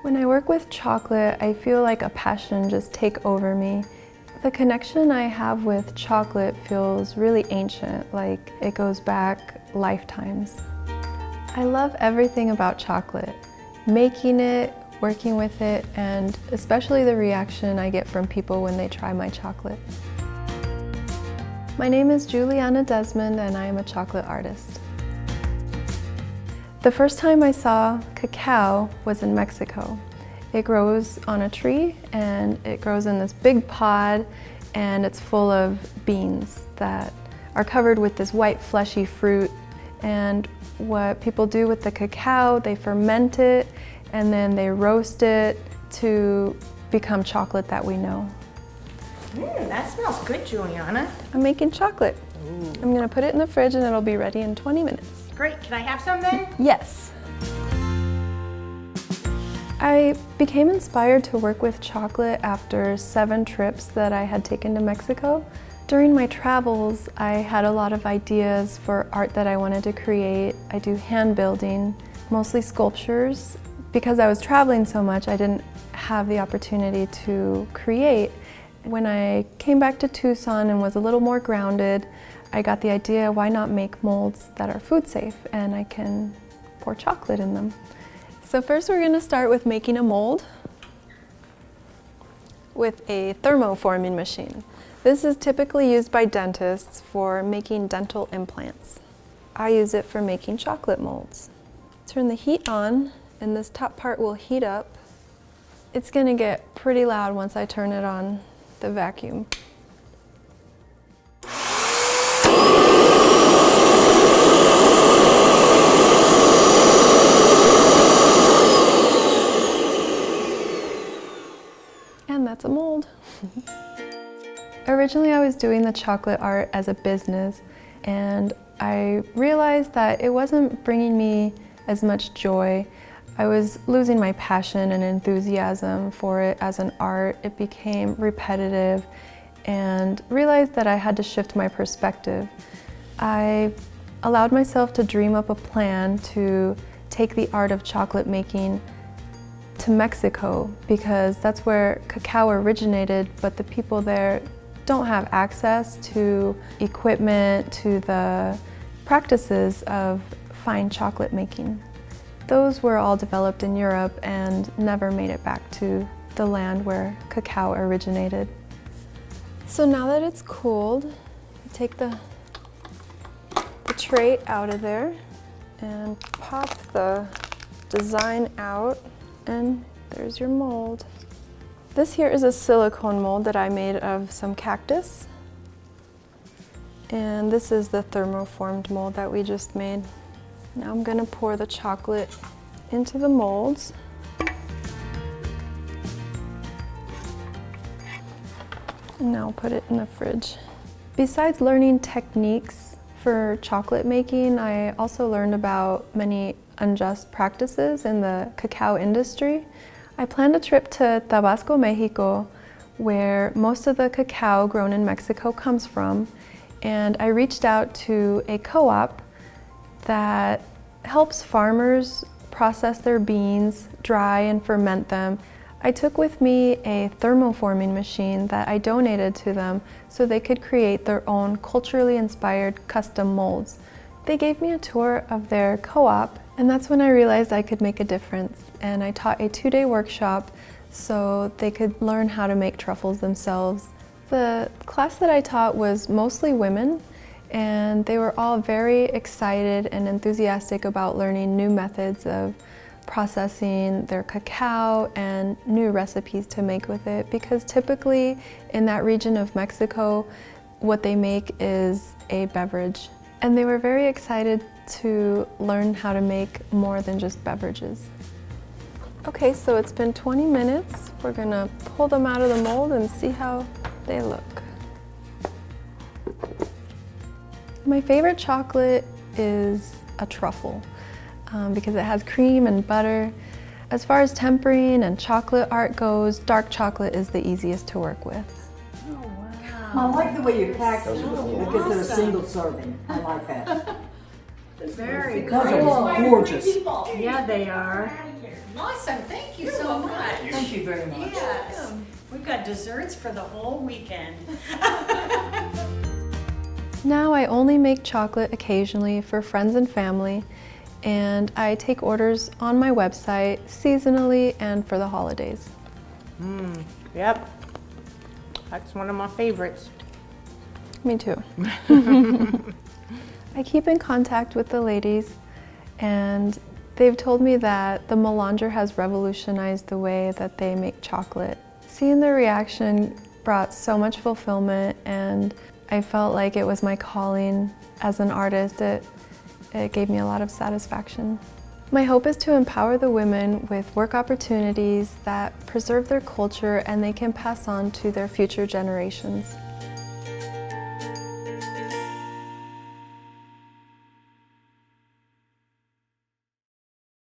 When I work with chocolate, I feel like a passion just take over me. The connection I have with chocolate feels really ancient, like it goes back lifetimes. I love everything about chocolate. Making it, working with it, and especially the reaction I get from people when they try my chocolate. My name is Juliana Desmond and I am a chocolate artist. The first time I saw cacao was in Mexico. It grows on a tree and it grows in this big pod and it's full of beans that are covered with this white fleshy fruit. And what people do with the cacao, they ferment it and then they roast it to become chocolate that we know. That smells good, Juliana. I'm making chocolate. Ooh. I'm gonna put it in the fridge and it'll be ready in 20 minutes. Great, can I have some then? Yes. I became inspired to work with chocolate after 7 trips that I had taken to Mexico. During my travels, I had a lot of ideas for art that I wanted to create. I do hand building, mostly sculptures. Because I was traveling so much, I didn't have the opportunity to create. When I came back to Tucson and was a little more grounded, I got the idea, why not make molds that are food safe and I can pour chocolate in them. So first we're going to start with making a mold with a thermoforming machine. This is typically used by dentists for making dental implants. I use it for making chocolate molds. Turn the heat on and this top part will heat up. It's going to get pretty loud once I turn it on the vacuum. And that's a mold. Originally I was doing the chocolate art as a business and I realized that it wasn't bringing me as much joy. I was losing my passion and enthusiasm for it as an art. It became repetitive and realized that I had to shift my perspective. I allowed myself to dream up a plan to take the art of chocolate making to Mexico because that's where cacao originated, but the people there don't have access to equipment, to the practices of fine chocolate making. Those were all developed in Europe and never made it back to the land where cacao originated. So now that it's cooled, take the tray out of there and pop the design out, and there's your mold. This here is a silicone mold that I made of some cactus. And this is the thermoformed mold that we just made. Now I'm going to pour the chocolate into the molds. And now put it in the fridge. Besides learning techniques for chocolate making, I also learned about many unjust practices in the cacao industry. I planned a trip to Tabasco, Mexico, where most of the cacao grown in Mexico comes from, and I reached out to a co-op that helps farmers process their beans, dry and ferment them. I took with me a thermoforming machine that I donated to them so they could create their own culturally inspired custom molds. They gave me a tour of their co-op, and that's when I realized I could make a difference. And I taught a 2-day workshop so they could learn how to make truffles themselves. The class that I taught was mostly women, and they were all very excited and enthusiastic about learning new methods of processing their cacao and new recipes to make with it, because typically in that region of Mexico, what they make is a beverage. And they were very excited to learn how to make more than just beverages. Okay, so it's been 20 minutes. We're gonna pull them out of the mold and see how they look. My favorite chocolate is a truffle because it has cream and butter. As far as tempering and chocolate art goes, dark chocolate is the easiest to work with. Oh, wow. I like the way you packed it because they're a single serving. I like that. Very Those cool. are gorgeous. Yeah, they are. Awesome, thank you so much. Thank you very much. Yes, we've got desserts for the whole weekend. Now I only make chocolate occasionally for friends and family, and I take orders on my website seasonally and for the holidays. Yep, that's one of my favorites. Me too. I keep in contact with the ladies, and they've told me that the melanger has revolutionized the way that they make chocolate. Seeing their reaction brought so much fulfillment, and I felt like it was my calling as an artist. It gave me a lot of satisfaction. My hope is to empower the women with work opportunities that preserve their culture and they can pass on to their future generations.